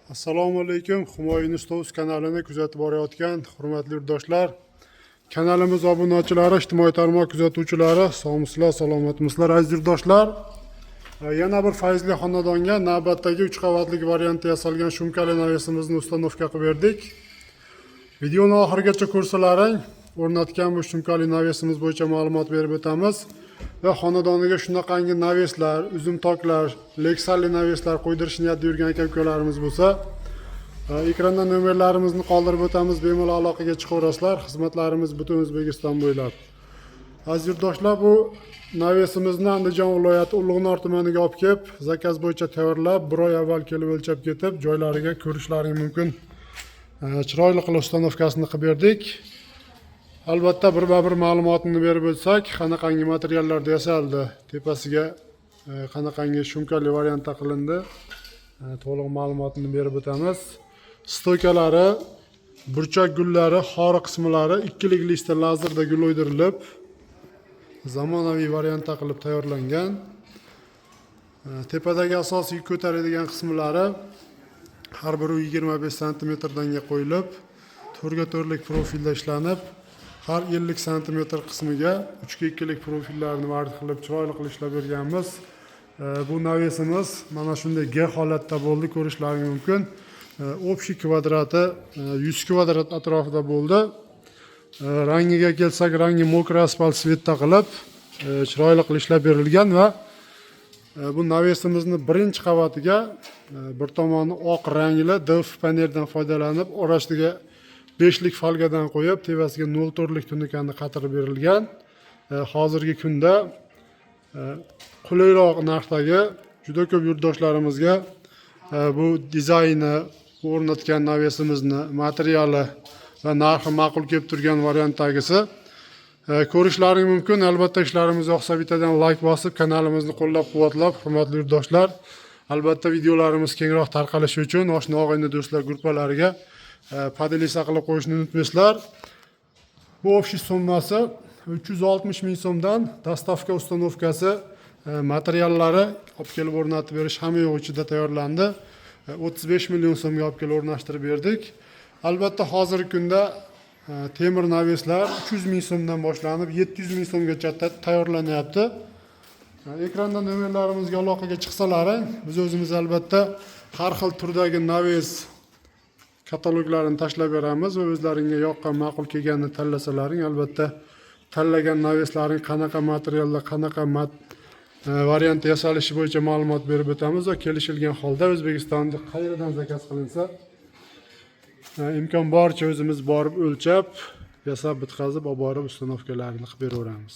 Assalomu alaykum. Humoyun Ustovuz kanalini kuzatib borayotgan hurmatli yurtdoshlar, kanalimiz obunachilari, ijtimoiy tarmoq kuzatuvchilari, sog'misizlar, salomatmisizlar aziz yurtdoshlar. Yana bir fayzli xonadonga navbatdagi 3 qavatlik variantda yasalgan shumkali navesimizni ustanovka qilib berdik. Videoni oxirigacha ko'rsalaring, o'rnatgan bu shumkali navesimiz bo'yicha ma'lumot berib o'tamiz va xonadoniga shunaqangi naveslar, uzumtoklar, leksalli naveslar qo'ydirish niyatida yurgan aka-ukalarimiz bo'lsa, ekranda nomerlarimizni qoldirib o'tamiz, bemalol aloqaga chiqaverasizlar. Xizmatlarimiz butun O'zbekiston bo'ylab. Aziz yurtdoshlar, bu navesimizni Andijon viloyati Ulug'nor tumaniga olib kelib, zakaz bo'yicha tayyorlab, bir oy avval kelib o'lchab ketib, joylariga ko'rishlaring mumkin. Chiroyli qilib ustanovkasini qilib berdik. Albatta bir ma'lumotini berib o'tsak, qanaqangi materiallarda yasaldi, tepasiga qanaqangi shumkali variantda qilindi, to'liq ma'lumotini berib o'tamiz. Stoykalari, burchak gullari, xori qismlari ikkilik listda lazerda gul o'ydirilib, zamonaviy variantda qilib tayyorlangan. Tepadagi asosiy yuk ko'taradigan qismlari har biri 25 cm danga qo'yilib, to'rga to'rlik profilda ishlanib, har 50 cm qismiga 3 lik profillarni vard qilib chiroyli qilib ishlab berganmiz. Bu navesimiz mana shunday G holatda bo'ldi, ko'rishlaring mumkin. Общий kvadrati 100 kvadrat atrofida bo'ldi. Rangiga kelsak, rangi mokra asfalt svetda qilib, chiroyli qilib ishlab berilgan va bu navesimizni birinchi qavatiga bir tomoni oq rangli DF paneldan foydalanib, orasiga 5 lik folgadan qo'yib, tepasiga 0.4 lik tunikani qatirib berilgan. Hozirgi kunda qulayroq narxdagi juda ko'p yurtdoshlarimizga bu dizayni, o'rnatgan navesimizni materiali va narxi ma'qul kelib turgan variantdagisi ko'rishlaring mumkin. Albatta ishlarimiz yoqsa bittadan like bosib, kanalimizni qo'llab-quvvatlab, hurmatli yurtdoshlar, albatta videolarimiz kengroq tarqalishi uchun oshna og'ayni do'stlar guruhlariga podeliza qilib qo'yishni unutmaysizlar. Bu общий summasi 360 ming so'mdan dostavka ustanovkasi materiallari olib kelib o'rnatib berish hamma yo'q ichida tayyorlandi. 35 million so'mga olib kelib o'rnashtirib berdik. Albatta hozirgi kunda temir naveslar 300 ming so'mdan boshlanib 700 ming so'mgacha tayyorlanyapti. Ekranda nomerlarimizga aloqaga chiqsalaring, biz o'zimiz albatta har xil turdagi naves kataloglarini tashlab beramiz va o'zlaringga yoqqan, ma'qul kelganini tanlasalaring, albatta tanlagan naveslaring qanaqa materialda, qanaqa variant yasalishi bo'yicha ma'lumot berib o'tamiz va kelishilgan holda O'zbekistonda qayerdan zakaz qilinsa, imkon boricha o'zimiz borib o'lchab, yasab bitkazib, olib borib ustanovkalarini qilib beraveramiz.